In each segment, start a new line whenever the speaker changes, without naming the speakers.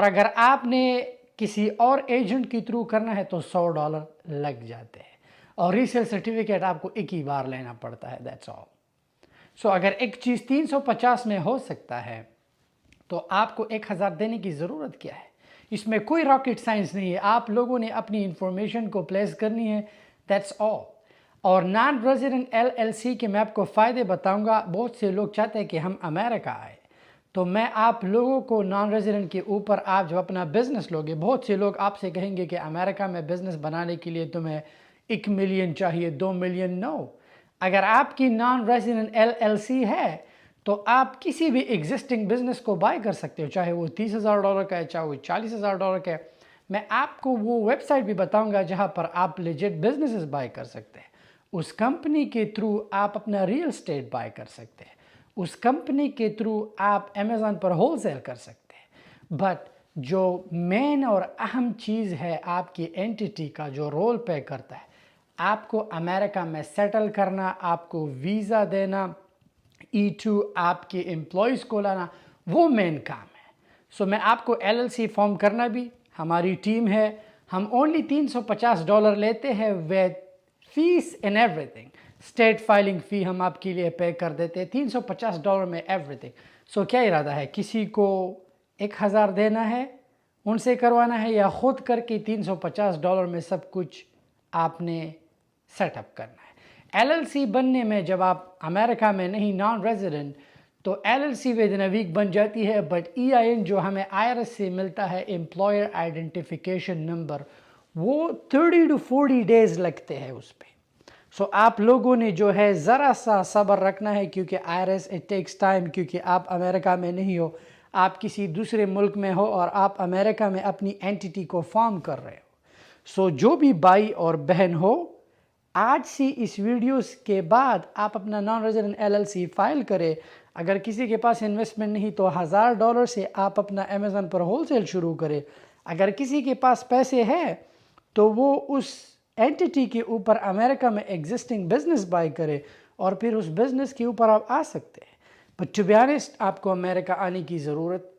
اور اگر آپ نے کسی اور ایجنٹ کے تھرو کرنا ہے تو $100 لگ جاتے ہیں، اور ریسیل سرٹیفکیٹ آپ کو ایک ہی بار لینا پڑتا ہے، دیٹس آل۔ سو اگر ایک چیز 350 میں ہو سکتا ہے تو آپ کو 1000 دینے کی ضرورت کیا ہے؟ اس میں کوئی راکٹ سائنس نہیں ہے، آپ لوگوں نے اپنی انفارمیشن کو پلیس کرنی ہے، دیٹس آل۔ اور نان ریزیڈنٹ LLC کے میں آپ کو فائدے بتاؤں گا۔ بہت سے لوگ چاہتے ہیں کہ ہم امریکہ آئے، تو میں آپ لوگوں کو نان ریزیڈنٹ کے اوپر آپ جب اپنا بزنس لوگے، بہت سے لوگ آپ سے کہیں گے کہ امریکہ میں بزنس بنانے کے لیے تمہیں 1 ملین چاہیے، 2 ملین، نو۔ اگر آپ کی نان ریزیڈنٹ LLC ہے تو آپ کسی بھی ایگزسٹنگ بزنس کو بائی کر سکتے ہو، چاہے وہ $30,000 کا ہے، چاہے وہ $40,000 کا ہے۔ میں آپ کو وہ ویب سائٹ بھی بتاؤں گا جہاں پر آپ لیجٹ بزنسز بائی کر سکتے ہیں۔ اس کمپنی کے تھرو آپ اپنا ریل اسٹیٹ بائی کر سکتے ہیں، اس کمپنی کے تھرو آپ امیزون پر ہول سیل کر سکتے ہیں۔ بٹ جو مین اور اہم چیز ہے آپ کی اینٹیٹی کا جو رول پلے کرتا ہے، آپ کو امریکہ میں سیٹل کرنا، آپ کو ویزا دینا، E2 آپ کے امپلائیز کو لانا، وہ مین کام ہے۔ سو میں آپ کو LLC فارم کرنا بھی، ہماری ٹیم ہے، ہم اونلی $350 لیتے ہیں with fees in everything. State filing fee ہم آپ کے لیے پے کر دیتے ہیں، $350 میں ایوری تھنگ۔ سو کیا ارادہ ہے؟ کسی کو 1000 دینا ہے، ان سے کروانا ہے، یا خود کر کے $350 میں سب کچھ آپ نے سیٹ اپ کرنا ہے؟ LLC بننے میں جب آپ امریکہ میں نہیں، نان ریزیڈنٹ، تو LLC ود ان ویک بن جاتی ہے، بٹ EIN جو ہمیں IRS سے ملتا ہے، امپلائر آئیڈینٹیفیکیشن نمبر، وہ 30 to 40 days لگتے ہیں اس پہ۔ سو آپ لوگوں نے جو ہے ذرا سا صبر رکھنا ہے، کیونکہ IRS اٹ ٹیکس ٹائم، کیونکہ آپ امریکہ میں نہیں ہو، آپ کسی دوسرے ملک میں ہو اور آپ امریکہ میں اپنی اینٹیٹی کو فارم کر رہے ہو۔ سو جو بھی بھائی اور بہن ہو، آج سے اس ویڈیوز کے بعد آپ اپنا نان ریزیڈنٹ LLC فائل کرے۔ اگر کسی کے پاس انویسٹمنٹ نہیں تو $1000 سے آپ اپنا امیزون پر ہول سیل شروع کرے۔ اگر کسی کے پاس پیسے ہیں تو وہ اس اینٹیٹی کے اوپر امریکہ میں ایگزسٹنگ بزنس بائی کرے، اور پھر اس بزنس کے اوپر آپ آ سکتے ہیں۔ بٹ ٹو بی آنیسٹ، آپ کو امریکہ آنے کی ضرورت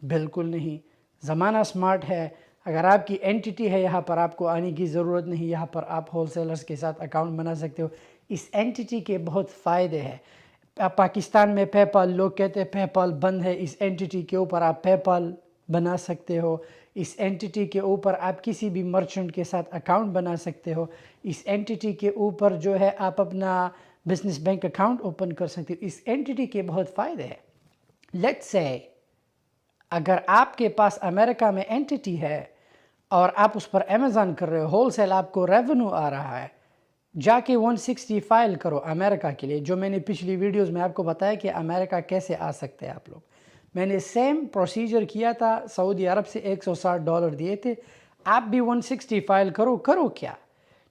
بالکل نہیں۔ زمانہ سمارٹ ہے، اگر آپ کی اینٹیٹی ہے یہاں پر آپ کو آنے کی ضرورت نہیں، یہاں پر آپ ہول سیلرز کے ساتھ اکاؤنٹ بنا سکتے ہو۔ اس اینٹیٹی کے بہت فائدے ہیں۔ پاکستان میں پے پال، لوگ کہتے ہیں پے پال بند ہے، اس اینٹیٹی کے اوپر آپ پے پال بنا سکتے ہو۔ اس اینٹیٹی کے اوپر آپ کسی بھی مرچنٹ کے ساتھ اکاؤنٹ بنا سکتے ہو۔ اس اینٹیٹی کے اوپر جو ہے آپ اپنا بزنس بینک اکاؤنٹ اوپن کر سکتے ہو۔ اس اینٹیٹی کے بہت فائدے ہیں۔ لیٹس سے اگر آپ کے پاس امریکہ میں اینٹیٹی ہے اور آپ اس پر امیزون کر رہے ہو، ہول سیل آپ کو ریونیو آ رہا ہے، جا کے 160 فائل کرو امریکہ کے لیے، جو میں نے پچھلی ویڈیوز میں آپ کو بتایا کہ امریکہ کیسے آ سکتے ہیں آپ لوگ۔ میں نے سیم پروسیجر کیا تھا، سعودی عرب سے $160 دیے تھے، آپ بھی 160 فائل کرو۔ کرو کیا؟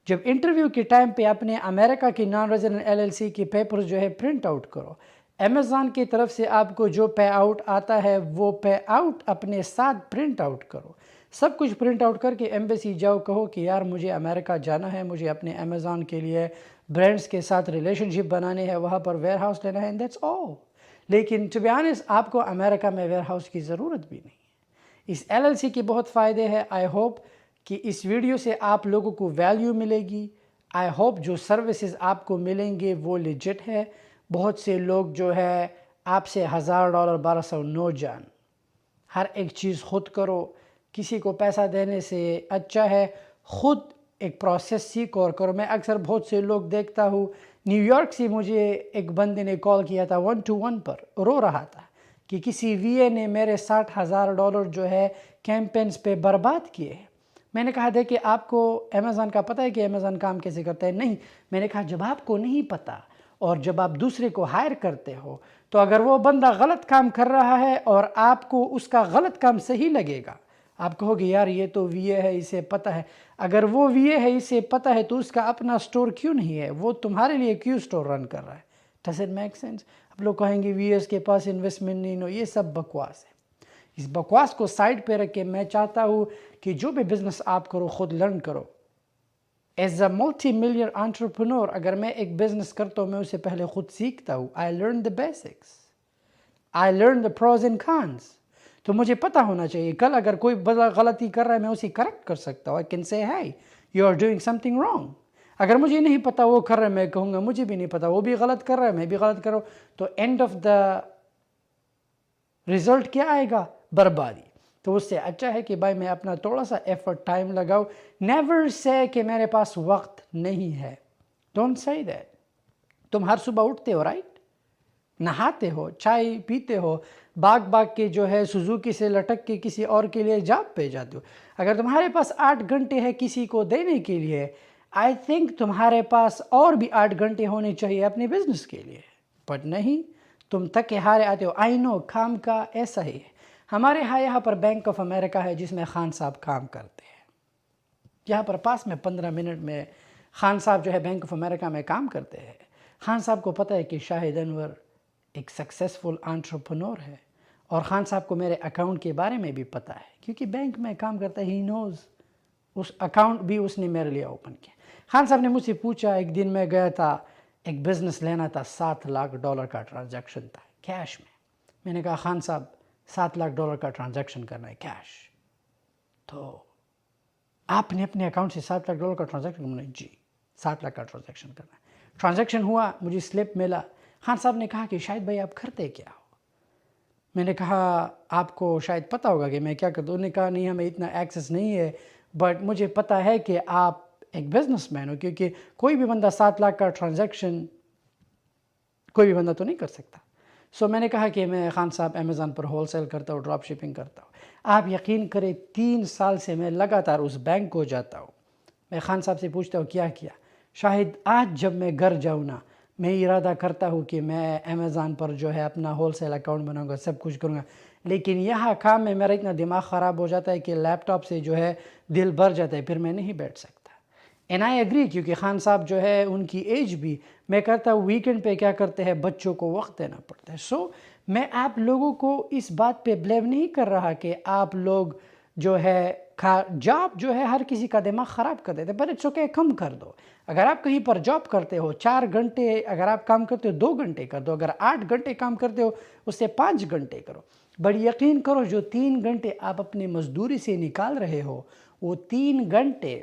جب انٹرویو کے ٹائم پہ اپنے امریکہ کی نان ریزیڈنٹ LLC کے پیپرز جو ہے پرنٹ آؤٹ کرو۔ امیزون کی طرف سے آپ کو جو پے آؤٹ آتا ہے وہ پے آؤٹ اپنے ساتھ پرنٹ آؤٹ کرو۔ سب کچھ پرنٹ آؤٹ کر کے ایمبیسی جاؤ، کہو کہ یار مجھے امریکہ جانا ہے، مجھے اپنے امیزون کے لیے برانڈز کے ساتھ ریلیشن شپ بنانے ہے، وہاں پر ویئر ہاؤس لینا ہے، اینڈ دیٹس آل۔ لیکن ٹو بی آنیسٹ، آپ کو امریکہ میں ویئر ہاؤس کی ضرورت بھی نہیں ہے۔ اس LLC کے بہت فائدے ہیں۔ آئی ہوپ کہ اس ویڈیو سے آپ لوگوں کو ویلیو ملے گی۔ آئی ہوپ جو سروسز آپ کو ملیں گے وہ لیجٹ ہے۔ بہت سے لوگ جو ہے آپ سے $1000 $1200 نو جان۔ ہر ایک چیز خود کرو، کسی کو پیسہ دینے سے اچھا ہے خود ایک پروسیس سیکھو اور کرو۔ میں اکثر بہت سے لوگ دیکھتا ہوں، نیو یارک سے مجھے ایک بندے نے کال کیا تھا 1 to 1 پر، رو رہا تھا کہ کسی VA نے میرے $60,000 جو ہے کیمپینز پہ برباد کیے ہیں۔ میں نے کہا دیکھیں، آپ کو امیزون کا پتہ ہے کہ امیزون کام کیسے کرتا ہے؟ نہیں۔ میں نے کہا جب آپ کو نہیں پتہ اور جب آپ دوسرے کو ہائر کرتے ہو، تو اگر وہ بندہ غلط کام کر رہا ہے اور آپ کو اس کا غلط کام صحیح لگے گا، آپ کہو گے یار یہ تو VA ہے، اسے پتہ ہے۔ اگر وہ VA ہے، اسے پتہ ہے، تو اس کا اپنا سٹور کیوں نہیں ہے؟ وہ تمہارے لیے کیوں سٹور رن کر رہا ہے؟ Does it make sense? آپ لوگ کہیں گے VAs کے پاس انویسٹمنٹ نہیں، نو، یہ سب بکواس ہے۔ اس بکواس کو سائڈ پہ رکھ کے میں چاہتا ہوں کہ جو بھی بزنس آپ کرو خود لرن کرو۔ As a multi million entrepreneur, اگر میں ایک بزنس کرتا ہوں میں اسے پہلے خود سیکھتا ہوں۔ I learn the basics, I learn the pros and cons. تو مجھے پتہ ہونا چاہیے کل اگر کوئی غلطی کر رہا ہے میں اسے کریکٹ کر سکتا ہوں. آئی can say hey you are doing something wrong. اگر مجھے نہیں پتہ وہ کر رہا ہے میں کہوں گا مجھے بھی نہیں پتہ وہ بھی غلط کر رہا ہے میں بھی غلط کر رہا ہوں, تو اینڈ آف دا رزلٹ کیا آئے گا؟ بربادی. تو اس سے اچھا ہے کہ بھائی میں اپنا تھوڑا سا ایفرٹ ٹائم لگاؤ. نیور سے کہ میرے پاس وقت نہیں ہے. Don't say that. تم ہر صبح اٹھتے ہو رائٹ, نہاتے ہو, چائے پیتے ہو, باغ کے جو ہے سوزوکی سے لٹک کے کسی اور کے لیے جاب پہ جاتے ہو. اگر تمہارے پاس 8 گھنٹے ہے کسی کو دینے کے لیے, آئی تھنک تمہارے پاس اور بھی 8 گھنٹے ہونے چاہیے اپنے بزنس کے لیے. بٹ نہیں, تم تک ہارے آتے ہو. آئی نو کام کا ایسا ہی ہے. ہمارے یہاں پر بینک آف امریکہ ہے جس میں خان صاحب کام کرتے ہیں. یہاں پر پاس میں 15 منٹ میں خان صاحب جو ہے بینک آف امریکہ میں کام کرتے ہیں. خان صاحب کو پتہ ہے کہ شاہد انور ایک سکسیسفل انٹرپرنور ہے, اور خان صاحب کو میرے اکاؤنٹ کے بارے میں بھی پتہ ہے کیونکہ بینک میں کام کرتا ہے. ہی نوز اس اکاؤنٹ بھی اس نے میرے لیے اوپن کیا. خان صاحب نے مجھ سے پوچھا, ایک دن میں گیا تھا ایک بزنس لینا تھا, $7 لاکھ کا ٹرانزیکشن تھا کیش میں. میں نے کہا خان صاحب $7 لاکھ کا ٹرانزیکشن کرنا ہے کیش, تو آپ نے اپنے اکاؤنٹ سے $7 لاکھ کا ٹرانزیکشن کرنا ہے؟ جی, 7 لاکھ کا ٹرانزیکشن کرنا ہے. ٹرانزیکشن ہوا, مجھے سلپ ملا. خان صاحب نے کہا کہ شاید بھائی آپ کرتے کیا ہو؟ میں نے کہا آپ کو شاید پتہ ہوگا کہ میں کیا کرتا ہوں. انہوں نے کہا نہیں ہمیں اتنا ایکسیس نہیں ہے, بٹ مجھے پتہ ہے کہ آپ ایک بزنس مین ہو, کیونکہ کوئی بھی بندہ 7 لاکھ کا ٹرانزیکشن کوئی بھی بندہ تو نہیں کر سکتا. سو میں نے کہا کہ میں خان صاحب امیزون پر ہول سیل کرتا ہوں, ڈراپ شپنگ کرتا ہوں. آپ یقین کریں 3 سال سے میں لگاتار اس بینک کو جاتا ہوں. میں خان صاحب سے پوچھتا ہوں کیا کیا؟ شاید آج جب میں گھر جاؤں نا, میں ارادہ کرتا ہوں کہ میں امیزون پر جو ہے اپنا ہول سیل اکاؤنٹ بناؤں گا, سب کچھ کروں گا, لیکن یہاں کام میں میرا اتنا دماغ خراب ہو جاتا ہے کہ لیپ ٹاپ سے جو ہے دل بھر جاتا ہے, پھر میں نہیں بیٹھ سکتا. اینڈ آئی ایگری, کیونکہ خان صاحب جو ہے ان کی ایج بھی, میں کرتا ہوں ویکنڈ پہ کیا کرتے ہیں بچوں کو وقت دینا پڑتا ہے. سو میں آپ لوگوں کو اس بات پہ بلیم نہیں کر رہا کہ آپ لوگ جو ہے جاب جو ہے ہر کسی کا دماغ خراب کر دیتے, پر اٹس اوکے, کم کر دو. اگر آپ کہیں پر جاب کرتے ہو 4 گھنٹے اگر آپ کام کرتے ہو 2 گھنٹے کر دو. اگر 8 گھنٹے کام کرتے ہو اس سے 5 گھنٹے کرو. بڑی یقین کرو جو 3 گھنٹے آپ اپنے مزدوری سے نکال رہے ہو وہ 3 گھنٹے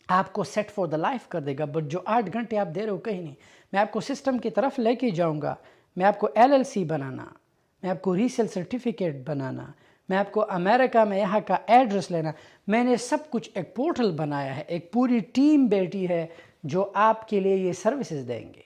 آپ کو سیٹ فار دا لائف کر دے گا. بٹ جو 8 گھنٹے آپ دے رہے ہو کہیں نہیں. میں آپ کو سسٹم کی طرف لے کے جاؤں گا, میں آپ کو LLC بنانا, میں آپ کو ریسیل سرٹیفکیٹ بنانا, میں آپ کو امریکہ میں یہاں کا ایڈریس لینا. میں نے سب کچھ ایک پورٹل بنایا ہے, ایک پوری ٹیم بیٹھی ہے جو آپ کے لیے یہ سروسز دیں گے.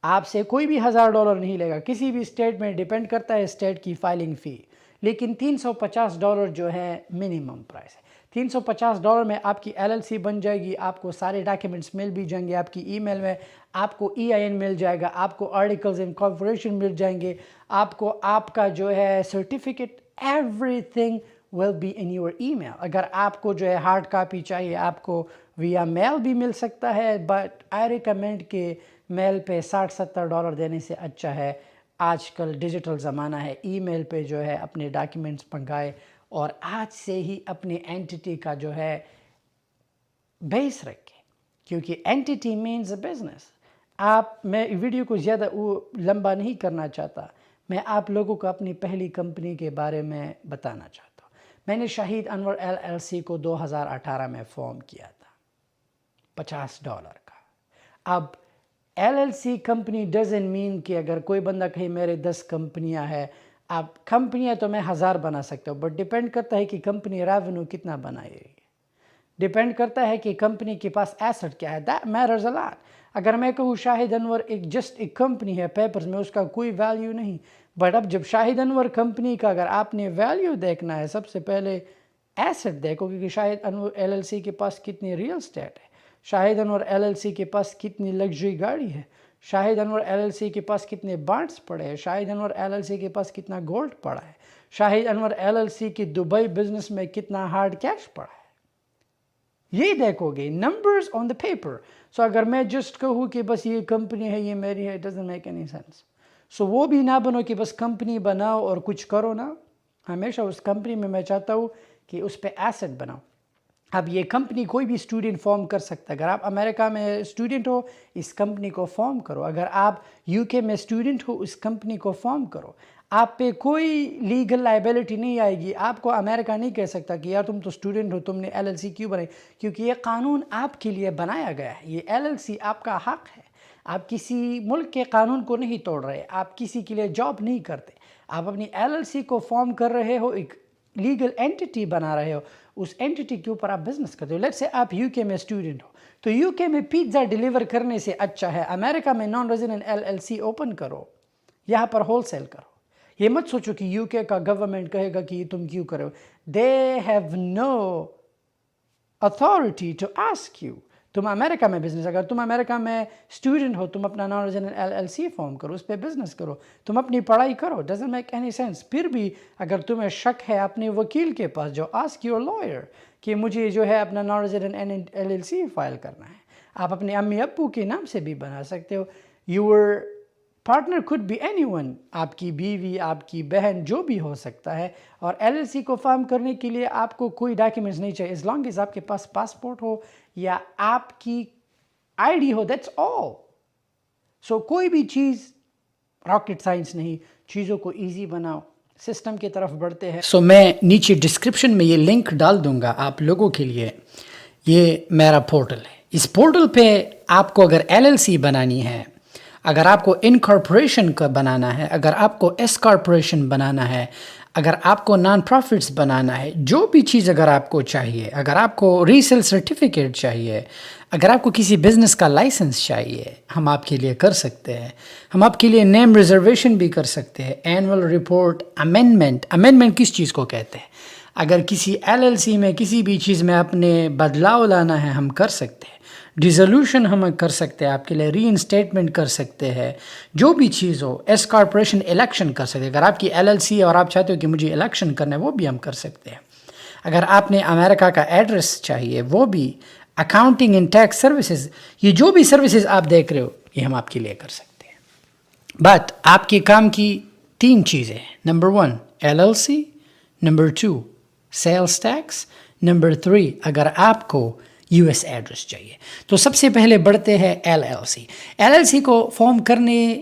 آپ سے کوئی بھی $1000 نہیں لے گا. کسی بھی اسٹیٹ میں ڈیپینڈ کرتا ہے اسٹیٹ کی فائلنگ فی, لیکن $350 جو ہے منیمم پرائس ہے. $350 میں آپ کی LLC بن جائے گی, آپ کو سارے ڈاکیومنٹس مل بھی جائیں گے, آپ کی ای میل میں آپ کو EIN مل جائے گا, آپ کو آرٹیکلز انکارپوریشن مل جائیں گے, آپ کو آپ کا جو ہے certificate, everything will be in your email. اگر آپ کو جو ہے ہارڈ کاپی چاہیے آپ کو ویا میل بھی مل سکتا ہے, بٹ آئی ریکمینڈ کہ میل پہ $60-70 دینے سے اچھا ہے. آج کل ڈیجیٹل زمانہ ہے, ای میل پہ جو ہے اپنے ڈاکیومنٹس منگائے اور آج سے ہی اپنی اینٹیٹی کا جو ہے بیس رکھے, کیونکہ اینٹیٹی مینز اے بزنس. میں ویڈیو کو زیادہ لمبا نہیں کرنا چاہتا, میں آپ لوگوں کو اپنی پہلی کمپنی کے بارے میں بتانا چاہتا ہوں. میں نے شاہد انور LLC کو 2018 میں فارم کیا تھا $50 کا. اب LLC کمپنی ڈزنٹ مین کہ اگر کوئی بندہ کہیں میرے 10 کمپنیاں ہیں, اب کمپنیاں تو میں 1000 بنا سکتا ہوں, بٹ ڈیپینڈ کرتا ہے کہ کمپنی ریونیو کتنا بنائے گی, ڈیپینڈ کرتا ہے کہ کمپنی کے پاس ایسٹ کیا ہے. دیٹ میٹرز اے لاٹ. اگر میں کہوں شاہد انور جسٹ ایک کمپنی ہے پیپرز میں, اس کا کوئی ویلیو نہیں. بٹ اب جب شاہد انور کمپنی کا اگر آپ نے ویلیو دیکھنا ہے, سب سے پہلے ایسٹ دیکھو, کیونکہ شاہد انور LLC کے پاس کتنی ریل اسٹیٹ ہے, شاہد انور LLC کے پاس کتنی لگژری گاڑی ہے, شاہد انور LLC کے پاس کتنے بانڈس پڑے ہیں, شاہد انور LLC کے پاس کتنا گولڈ پڑا ہے, شاہد انور LLC کی دبئی بزنس میں کتنا ہارڈ کیش پڑا ہے. یہ دیکھو گے نمبرز آن دا پیپر. سو اگر میں جسٹ کہوں کہ بس یہ کمپنی ہے یہ میری ہے, it doesn't make any sense. So وہ بھی نہ بنو کہ بس کمپنی بناؤ اور کچھ کرو نا. ہمیشہ اس کمپنی میں چاہتا ہوں کہ اس پہ ایسٹ بناؤ. اب یہ کمپنی کوئی بھی اسٹوڈنٹ فارم کر سکتا ہے. اگر آپ امریکہ میں اسٹوڈنٹ ہو اس کمپنی کو فارم کرو, اگر آپ UK میں اسٹوڈنٹ ہو اس کمپنی کو فارم کرو. آپ پہ کوئی لیگل لائبلٹی نہیں آئے گی. آپ کو امریکہ نہیں کہہ سکتا کہ یار تم تو اسٹوڈنٹ ہو, تم نے LLC کیوں بنائی, کیونکہ یہ قانون آپ کے لیے بنایا گیا ہے. یہ LLC آپ کا حق ہے. آپ کسی ملک کے قانون کو نہیں توڑ رہے, آپ کسی کے لیے جاب نہیں کرتے, آپ اپنی LLC کو فارم کر رہے ہو, ایک لیگل اینٹی بنا رہے ہو, اس اینٹی کے اوپر آپ بزنس کرتے ہو. لیٹس سے آپ UK میں اسٹوڈنٹ ہو, تو UK میں پیزا ڈیلیور کرنے سے اچھا ہے امریکہ میں نان ریزیڈنٹ LLC اوپن کرو, یہاں پر ہول سیل کرو. یہ مت سوچو کہ UK کا گورنمنٹ کہے گا کہ یہ تم کیوں کرو. They have no authority to ask you. تم امریکہ میں بزنس, اگر تم امریکہ میں اسٹوڈنٹ ہو, تم اپنا نان ریزیڈنٹ LLC فارم کرو, اس پہ بزنس کرو, تم اپنی پڑھائی کرو. Doesn't make any sense. پھر بھی اگر تمہیں شک ہے اپنے وکیل کے پاس, جو آسک یور لائر کہ مجھے جو ہے اپنا نان ریزیڈنٹ LLC فائل کرنا ہے. آپ اپنے امی ابو کے نام سے بھی بنا سکتے ہو. Your partner could be anyone, آپ کی بیوی, آپ کی بہن, جو بھی ہو سکتا ہے. اور LLC کو فارم کرنے کے لیے آپ کو کوئی ڈاکیومنٹس نہیں چاہیے, as long as آپ کے پاس پاسپورٹ ہو یا آپ کی ID ہو, that's all. سو کوئی بھی چیز راکٹ سائنس نہیں, چیزوں کو ایزی بناؤ, سسٹم کی طرف بڑھتے ہیں. سو میں نیچے ڈسکرپشن میں یہ لنک ڈال دوں گا آپ لوگوں کے لیے. یہ میرا پورٹل ہے. اس پورٹل پہ آپ کو اگر LLC بنانی ہے, اگر آپ کو انکارپوریشن کا بنانا ہے, اگر آپ کو ایس کارپوریشن بنانا ہے, اگر آپ کو نان پروفٹس بنانا ہے, جو بھی چیز اگر آپ کو چاہیے, اگر آپ کو ریسیل سرٹیفکیٹ چاہیے, اگر آپ کو کسی بزنس کا لائسنس چاہیے, ہم آپ کے لیے کر سکتے ہیں. ہم آپ کے لیے نیم ریزرویشن بھی کر سکتے ہیں, اینول رپورٹ امینڈمنٹ. امینڈمنٹ کس چیز کو کہتے ہیں؟ اگر کسی LLC میں کسی بھی چیز میں اپنے بدلاؤ لانا ہے, ہم کر سکتے ہیں. ڈیزولوشن ہم کر سکتے ہیں آپ کے لیے, ری انسٹیٹمنٹ کر سکتے ہیں, جو بھی چیز ہو. ایس کارپوریشن الیکشن کر سکتے ہیں, اگر آپ کی LLC اور آپ چاہتے ہو کہ مجھے الیکشن کرنا ہے, وہ بھی ہم کر سکتے ہیں. اگر آپ نے امریکہ کا ایڈریس چاہیے, وہ بھی. اکاؤنٹنگ اینڈ ٹیکس سروسز, یہ جو بھی سروسز آپ دیکھ رہے ہو, یہ ہم آپ کے لیے کر سکتے ہیں. بٹ آپ کے کام کی 3 چیزیں ہیں. Number 1 LLC, number 2 sales tax, number 3 اگر آپ کو US ایڈریس چاہیے. تو سب سے پہلے بڑھتے ہیں LLC. LLC کو فارم کرنے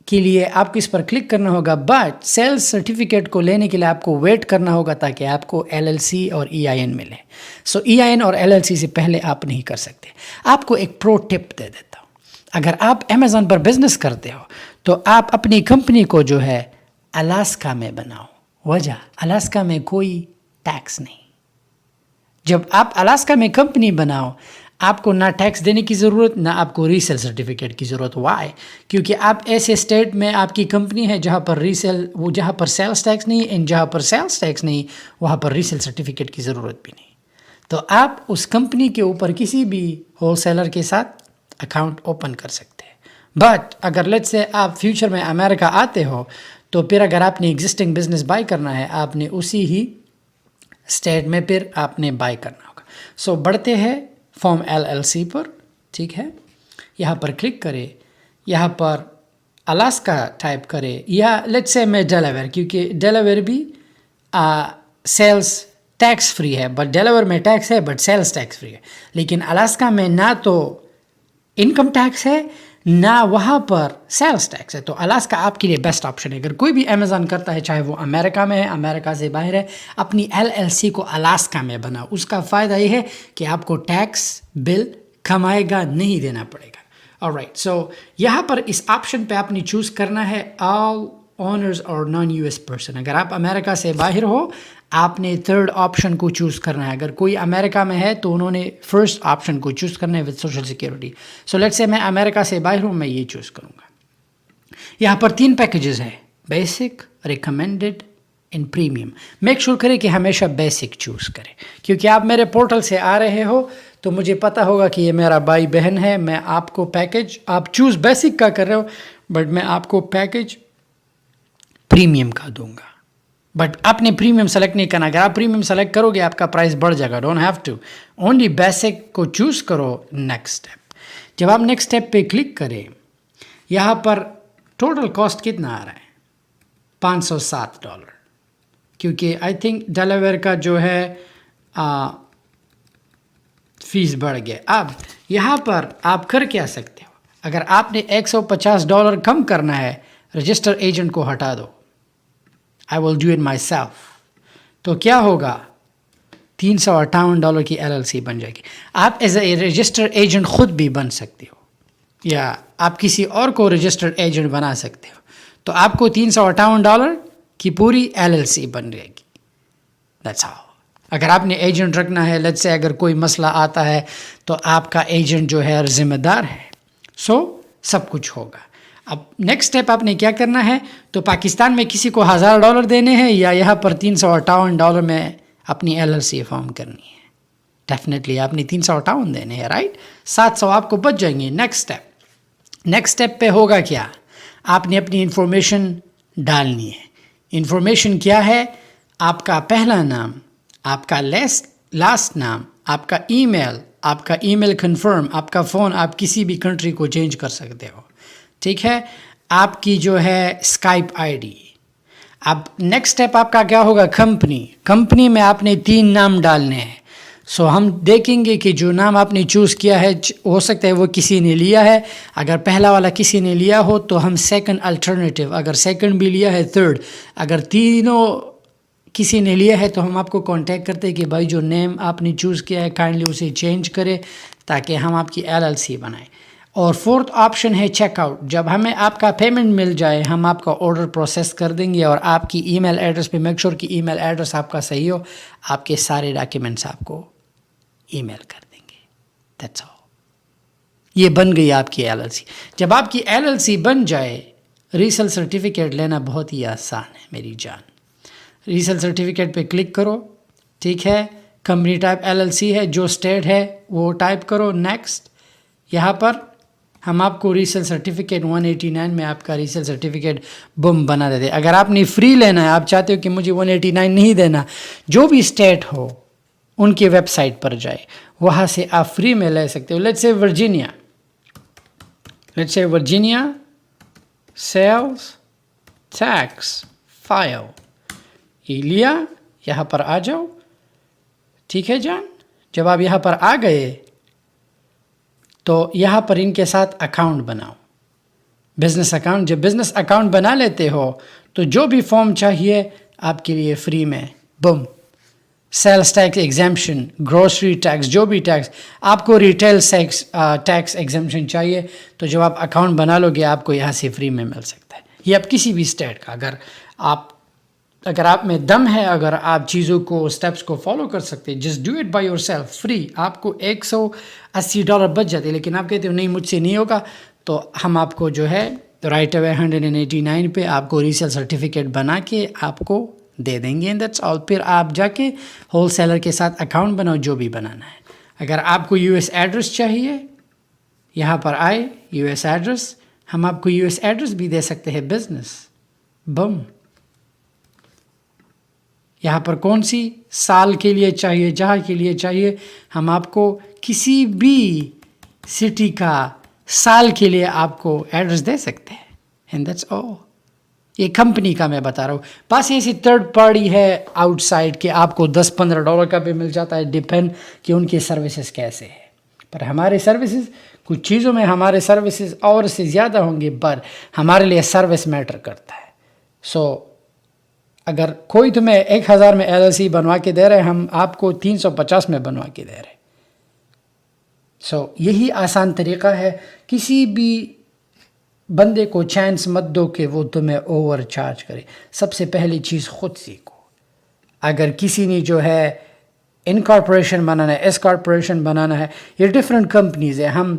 کے لیے آپ کو اس پر کلک کرنا ہوگا, بٹ سیلز سرٹیفکیٹ کو لینے کے لیے آپ کو ویٹ کرنا ہوگا تاکہ آپ کو LLC اور EIN ملے. سو EIN اور LLC سے پہلے آپ نہیں کر سکتے. آپ کو ایک پرو ٹپ دے دیتا ہوں. اگر آپ Amazon پر بزنس کرتے ہو تو آپ اپنی کمپنی کو جو ہے الاسکا میں بناؤ. وجہ, الاسکا میں کوئی ٹیکس نہیں. جب آپ الاسکا میں کمپنی بناؤ, آپ کو نہ ٹیکس دینے کی ضرورت, نہ آپ کو ریسیل سرٹیفکیٹ کی ضرورت. وائی؟ کیونکہ آپ ایسے اسٹیٹ میں آپ کی کمپنی ہے جہاں پر جہاں پر سیلز ٹیکس نہیں, ان جہاں پر سیلز ٹیکس نہیں, وہاں پر ریسیل سرٹیفکیٹ کی ضرورت بھی نہیں. تو آپ اس کمپنی کے اوپر کسی بھی ہول سیلر کے ساتھ اکاؤنٹ اوپن کر سکتے ہیں. بٹ اگر لیٹس سے آپ فیوچر میں امریکہ آتے ہو, تو پھر اگر آپ نے ایگزسٹنگ بزنس بائی کرنا ہے, آپ نے اسی ہی اسٹیٹ میں پھر آپ نے بائی کرنا ہوگا. سو بڑھتے ہیں فارم LLC پر. ٹھیک ہے, یہاں پر کلک کرے, یہاں پر الاسکا ٹائپ کرے, یا لیٹ سے میں ڈیلاویئر, کیونکہ ڈیلاویئر بھی سیلز ٹیکس فری ہے, بٹ ڈیلاویئر میں ٹیکس ہے, بٹ سیلز ٹیکس فری ہے. لیکن الاسکا میں نہ تو انکم ٹیکس ہے, نہ وہاں پر سیلز ٹیکس ہے. تو الاسکا آپ کے لیے بیسٹ آپشن ہے. اگر کوئی بھی Amazon کرتا ہے, چاہے وہ امریکہ میں ہے, امریکہ سے باہر ہے, اپنی LLC کو الاسکا میں بناؤ. اس کا فائدہ یہ ہے کہ آپ کو ٹیکس بل کمائے گا نہیں دینا پڑے گا. آلرائٹ, سو یہاں پر اس آپشن پہ آپ نے چوز کرنا ہے آل اونرز اور نان US پرسن. اگر آپ امریکہ سے باہر ہو, آپ نے 3rd آپشن کو چوز کرنا ہے. اگر کوئی امریکہ میں ہے تو انہوں نے 1st آپشن کو چوز کرنا ہے with social security. So let سے میں امریکہ سے باہر ہوں, میں یہ چوز کروں گا. یہاں پر 3 پیکیجز ہیں, basic, recommended and premium. Make sure کریں کہ ہمیشہ بیسک چوز کریں, کیونکہ آپ میرے پورٹل سے آ رہے ہو تو مجھے پتہ ہوگا کہ یہ میرا بھائی بہن ہے. میں آپ کو پیکیج, آپ چوز بیسک کا کر رہے ہو, بٹ میں آپ کو پیکیج پریمیم کا دوں گا. بٹ آپ نے پریمیم سلیکٹ نہیں کرنا. اگر آپ پریمیم سلیکٹ کرو گے آپ کا پرائز بڑھ جائے گا. Don't have to, only basic کو چوز کرو. نیکسٹ اسٹیپ, جب آپ نیکسٹ اسٹیپ پہ کلک کریں, یہاں پر ٹوٹل کاسٹ کتنا آ رہا ہے, $507, کیونکہ آئی تھنک ڈیلاویئر کا جو ہے فیس بڑھ گیا. اب یہاں پر آپ کر کیا سکتے ہو, اگر آپ نے $150 کم کرنا ہے رجسٹر ایجنٹ کو ہٹا دو, I will do it myself, تو کیا ہوگا, $358 کی LLC بن جائے گی. آپ ایز اے رجسٹر ایجنٹ خود بھی بن سکتے ہو, یا آپ کسی اور کو رجسٹرڈ ایجنٹ بنا سکتے ہو, تو آپ کو $358 کی پوری LLC بن جائے گی. That's how. اگر آپ نے ایجنٹ رکھنا ہے, لیٹس سے اگر کوئی مسئلہ آتا ہے تو آپ کا ایجنٹ جو ہے ذمہ دار ہے, سو سب کچھ ہوگا. اب نیکسٹ اسٹیپ آپ نے کیا کرنا ہے, تو پاکستان میں کسی کو $1000 دینے ہیں یا یہاں پر $358 میں اپنی LLC فارم کرنی ہے. ڈیفینیٹلی آپ نے 358 دینے ہیں, رائٹ, 700 آپ کو بچ جائیں گے. نیکسٹ اسٹیپ پہ ہوگا کیا, آپ نے اپنی انفارمیشن ڈالنی ہے. انفارمیشن کیا ہے, آپ کا پہلا نام, آپ کا لاسٹ نام, آپ کا ای میل کنفرم, آپ کا فون, آپ کسی بھی کنٹری کو چینج کر سکتے ہو, ٹھیک ہے. آپ کی جو ہے اسکائپ ID. اب نیکسٹ اسٹیپ آپ کا کیا ہوگا, کمپنی میں آپ نے 3 نام ڈالنے ہیں. سو ہم دیکھیں گے کہ جو نام آپ نے چوز کیا ہے ہو سکتا ہے وہ کسی نے لیا ہے. اگر پہلا والا کسی نے لیا ہو تو ہم سیکنڈ الٹرنیٹیو, اگر سیکنڈ بھی لیا ہے تھرڈ, اگر تینوں کسی نے لیا ہے تو ہم آپ کو کانٹیکٹ کرتے ہیں کہ بھائی جو نیم آپ نے چوز کیا ہے کائنڈلی اسے چینج کرے تاکہ ہم آپ کی LLC بنائیں. اور فورتھ آپشن ہے چیک آؤٹ. جب ہمیں آپ کا پیمنٹ مل جائے ہم آپ کا آرڈر پروسیس کر دیں گے, اور آپ کی ای میل ایڈریس پہ میک شور کہ ای میل ایڈریس آپ کا صحیح ہو, آپ کے سارے ڈاکیومنٹس آپ کو ای میل کر دیں گے. That's all. یہ بن گئی آپ کی LLC. جب آپ کی LLC بن جائے, ریسل سرٹیفکیٹ لینا بہت ہی آسان ہے میری جان. ریسل سرٹیفکیٹ پہ کلک کرو, ٹھیک ہے, کمپنی ٹائپ LLC ہے, جو اسٹیٹ ہے وہ ٹائپ کرو, نیکسٹ. یہاں پر ہم آپ کو ریسل سرٹیفکیٹ 189 میں آپ کا ریسل سرٹیفکیٹ بم بنا دیتے. اگر آپ نے فری لینا ہے, آپ چاہتے ہو کہ مجھے 189 نہیں دینا, جو بھی اسٹیٹ ہو ان کی ویب سائٹ پر جائے, وہاں سے آپ فری میں لے سکتے ہو. Let's say Virginia sales tax file, یہ لیا, یہاں پر آ جاؤ, ٹھیک ہے جان. جب آپ یہاں پر آ گئے تو یہاں پر ان کے ساتھ اکاؤنٹ بناؤ, بزنس اکاؤنٹ. جب بزنس اکاؤنٹ بنا لیتے ہو تو جو بھی فارم چاہیے آپ کے لیے فری میں بم, سیلز ٹیکس ایگزیمپشن, گروسری ٹیکس, جو بھی ٹیکس آپ کو, ریٹیل ٹیکس ایگزیمپشن چاہیے تو جب آپ اکاؤنٹ بنا لو گے آپ کو یہاں سے فری میں مل سکتا ہے. یہ آپ کسی بھی اسٹیٹ کا, اگر آپ میں دم ہے, اگر آپ چیزوں کو اسٹیپس کو فالو کر سکتے, just do it by your self free. آپ کو $180 بچ جاتے, لیکن آپ کہتے ہو نہیں مجھ سے نہیں ہوگا, تو ہم آپ کو جو ہے رائٹ اوے 189 پہ آپ کو ریسل سرٹیفکیٹ بنا کے آپ کو دے دیں گے. That's all. پھر آپ جا کے ہول سیلر کے ساتھ اکاؤنٹ بناؤ, جو بھی بنانا ہے. اگر آپ کو US ایڈریس چاہیے, یہاں پر آئے US ایڈریس, ہم آپ کو US ایڈریس بھی دے سکتے ہیں. بزنس بم. یہاں پر کون سی سال کے لیے چاہیے, جہاں کے لیے چاہیے, ہم آپ کو کسی بھی سٹی کا سال کے لیے آپ کو ایڈریس دے سکتے ہیں. And that's all. یہ کمپنی کا میں بتا رہا ہوں. پاس یہ سی تھرڈ پارٹی ہے آؤٹ سائڈ کے, آپ کو $10-15 کا بھی مل جاتا ہے, ڈیپینڈ کہ ان کی سروسز کیسے ہے. پر ہمارے سروسز کچھ چیزوں میں ہمارے سروسز اور سے زیادہ ہوں گے, پر ہمارے لیے سروس میٹر کرتا ہے. سو اگر کوئی تمہیں 1000 میں LLC بنوا کے دے رہے, ہم آپ کو 350 میں بنوا کے دے رہے. سو یہی آسان طریقہ ہے. کسی بھی بندے کو چانس مت دو کہ وہ تمہیں اوور چارج کرے. سب سے پہلی چیز خود سیکھو. اگر کسی نے جو ہے ان کارپوریشن بنانا ہے, ایس کارپوریشن بنانا ہے, یہ ڈفرینٹ کمپنیز ہیں. ہم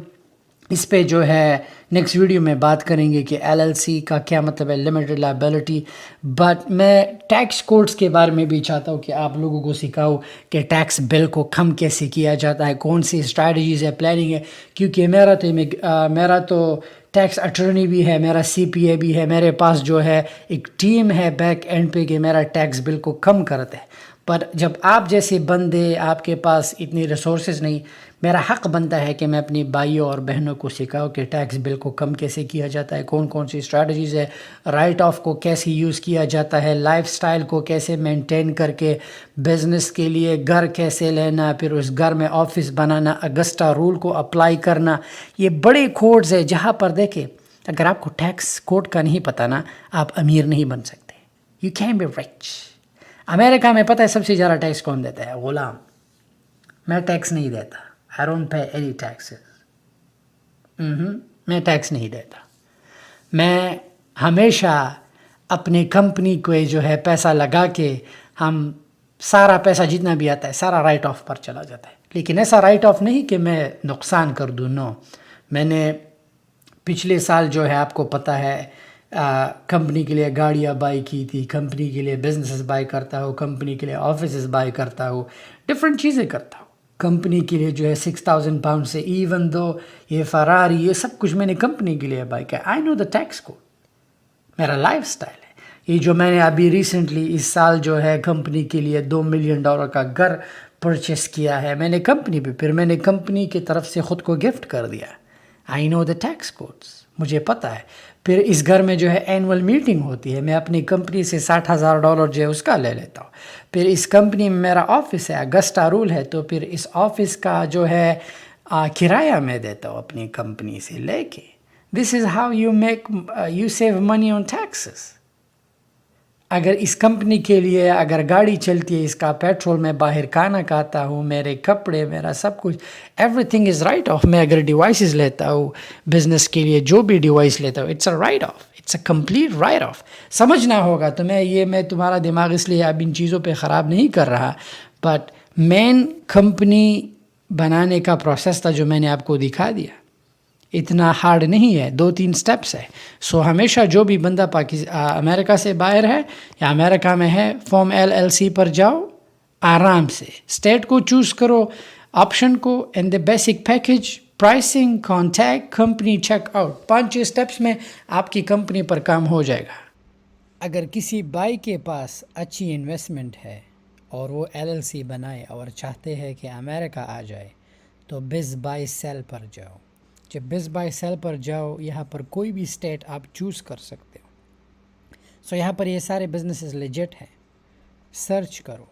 اس پہ جو ہے نیکسٹ ویڈیو میں بات کریں گے کہ LLC کا کیا مطلب ہے, لمیٹڈ لائبلٹی. بٹ میں ٹیکس کوڈز کے بارے میں بھی چاہتا ہوں کہ آپ لوگوں کو سکھاؤ کہ ٹیکس بل کو کم کیسے کیا جاتا ہے, کون سی اسٹریٹجیز ہے, پلاننگ ہے. کیونکہ میرا تو ٹیکس اٹرنی بھی ہے, میرا CPA بھی ہے, میرے پاس جو ہے ایک ٹیم ہے بیک اینڈ پہ کہ میرا ٹیکس بل کو کم کرتا ہے. پر جب آپ جیسے بندے, آپ کے پاس اتنی ریسورسز نہیں, میرا حق بنتا ہے کہ میں اپنی بھائیوں اور بہنوں کو سکھاؤں کہ ٹیکس بل کو کم کیسے کیا جاتا ہے, کون کون سی اسٹریٹجیز ہے, رائٹ آف کو کیسے یوز کیا جاتا ہے, لائف سٹائل کو کیسے مینٹین کر کے بزنس کے لیے گھر کیسے لینا, پھر اس گھر میں آفس بنانا, اگسٹا رول کو اپلائی کرنا. یہ بڑے کوڈز ہے جہاں پر دیکھیں اگر آپ کو ٹیکس کوڈ کا نہیں پتہ نا آپ امیر نہیں بن سکتے. You can be rich. امریکہ میں پتہ ہے سب سے زیادہ ٹیکس کون دیتا ہے؟ غلام. میں ٹیکس نہیں دیتا. I don't pay any taxes. میں ٹیکس نہیں دیتا. میں ہمیشہ اپنی کمپنی کو جو ہے پیسہ لگا کے ہم سارا پیسہ جتنا بھی آتا ہے سارا رائٹ آف پر چلا جاتا ہے. لیکن ایسا رائٹ آف نہیں کہ میں نقصان کر دوں. نو. میں نے پچھلے سال جو ہے آپ کو پتہ ہے کمپنی کے لیے گاڑیاں بائی کی تھی, کمپنی کے لیے بزنسز بائی کرتا ہوں, کمپنی کے لیے آفیسز بائی کرتا ہوں, ڈفرینٹ چیزیں کرتا ہوں. کمپنی کے لیے جو ہے 6,000 پاؤنڈ سے ایون دو یہ فراری یہ سب کچھ میں نے کمپنی کے لیے بائی کیا. آئی نو دا ٹیکس کوڈ. میرا لائف سٹائل ہے یہ. جو میں نے ابھی ریسنٹلی اس سال جو ہے کمپنی کے لیے $2 ملین کا گھر پرچیز کیا ہے میں نے کمپنی پہ, پھر میں نے کمپنی کی طرف سے خود کو گفٹ کر دیا. آئی نو دا ٹیکس کوڈس. مجھے پتہ ہے. پھر اس گھر میں جو ہے اینول میٹنگ ہوتی ہے, میں اپنی کمپنی سے $60,000 جو ہے اس کا لے لیتا ہوں. پھر اس کمپنی میں میرا آفس ہے, اگسٹا رول ہے, تو پھر اس آفس کا جو ہے کرایہ میں دیتا ہوں اپنی کمپنی سے لے کے. This is how you save money on taxes. اگر اس کمپنی کے لیے اگر گاڑی چلتی ہے اس کا پیٹرول میں باہر کھانا کھاتا ہوں, میرے کپڑے, میرا سب کچھ, every thing is right of. میں اگر ڈیوائسز لیتا ہوں بزنس کے لیے, جو بھی ڈیوائس لیتا ہوں, it's a write off, it's a complete write off. سمجھنا ہوگا تو میں تمہارا دماغ اس لیے اب ان چیزوں پہ خراب نہیں کر رہا, بٹ مین کمپنی بنانے کا پروسیس تھا جو میں نے آپ کو دکھا دیا. اتنا ہارڈ نہیں ہے, 2-3 سٹیپس ہے. سو ہمیشہ جو بھی بندہ امریکہ سے باہر ہے یا امریکہ میں ہے, فارم LLC پر جاؤ, آرام سے اسٹیٹ کو چوز کرو, آپشن کو, and the basic package, pricing, contact, company, check out. 5 steps میں آپ کی کمپنی پر کام ہو جائے گا. اگر کسی بھائی کے پاس اچھی انویسٹمنٹ ہے اور وہ LLC بنائے اور چاہتے ہیں کہ امریکہ آ جائے, تو بز بائی سیل پر جاؤ. جب بز بائی سیل پر جاؤ, یہاں پر کوئی بھی اسٹیٹ آپ چوز کر سکتے ہو. سو یہاں پر یہ سارے بزنسز لیجٹ ہیں. سرچ کرو.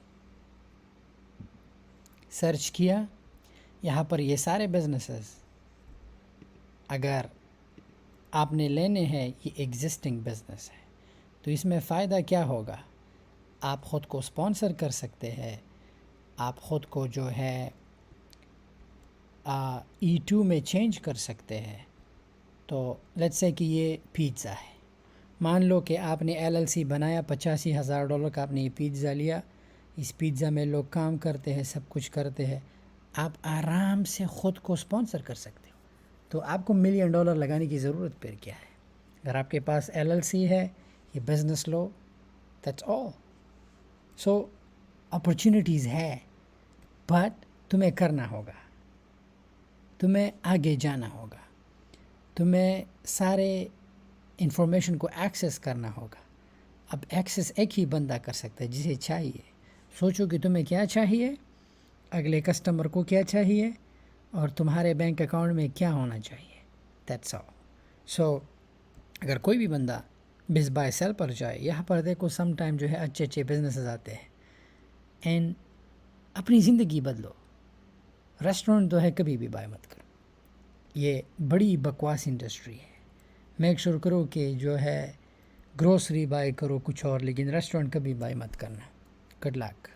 سرچ کیا, یہاں پر یہ سارے بزنسز اگر آپ نے لینے ہیں, یہ ایگزسٹنگ بزنس ہے, تو اس میں فائدہ کیا ہوگا؟ آپ خود کو سپانسر کر سکتے ہیں, آپ خود کو جو ہے E2 میں چینج کر سکتے ہیں. تو لیٹس سے کہ یہ پیزا ہے, مان لو کہ آپ نے LLC بنایا, $85,000 کا آپ نے یہ پیزا لیا. اس پیزا میں لوگ کام کرتے ہیں, سب کچھ کرتے ہیں, آپ آرام سے خود کو سپانسر کر سکتے ہو. تو آپ کو $1 ملین لگانے کی ضرورت پھر کیا ہے؟ اگر آپ کے پاس LLC ہے, یہ business law, that's all. So opportunities ہے, بٹ تمہیں کرنا ہوگا, تمہیں آگے جانا ہوگا, تمہیں سارے انفارمیشن کو ایکسیس کرنا ہوگا. اب ایکسیس ایک ہی بندہ کر سکتا ہے جسے چاہیے. سوچو کہ تمہیں کیا چاہیے, اگلے کسٹمر کو کیا چاہیے, اور تمہارے بینک اکاؤنٹ میں کیا ہونا چاہیے. That's all. سو اگر کوئی بھی بندہ بز بائی سیل پر جائے, یہاں پر دیکھو سم ٹائم جو ہے اچھے بزنسز آتے ہیں, اینڈ اپنی زندگی بدلو. ریسٹورنٹ تو ہے کبھی بھی بائی مت کرو, یہ بڑی بکواس انڈسٹری ہے. میک شور کرو کہ جو ہے گروسری بائی کرو کچھ اور, لیکن ریسٹورنٹ کبھی بائی مت کرنا. Good luck.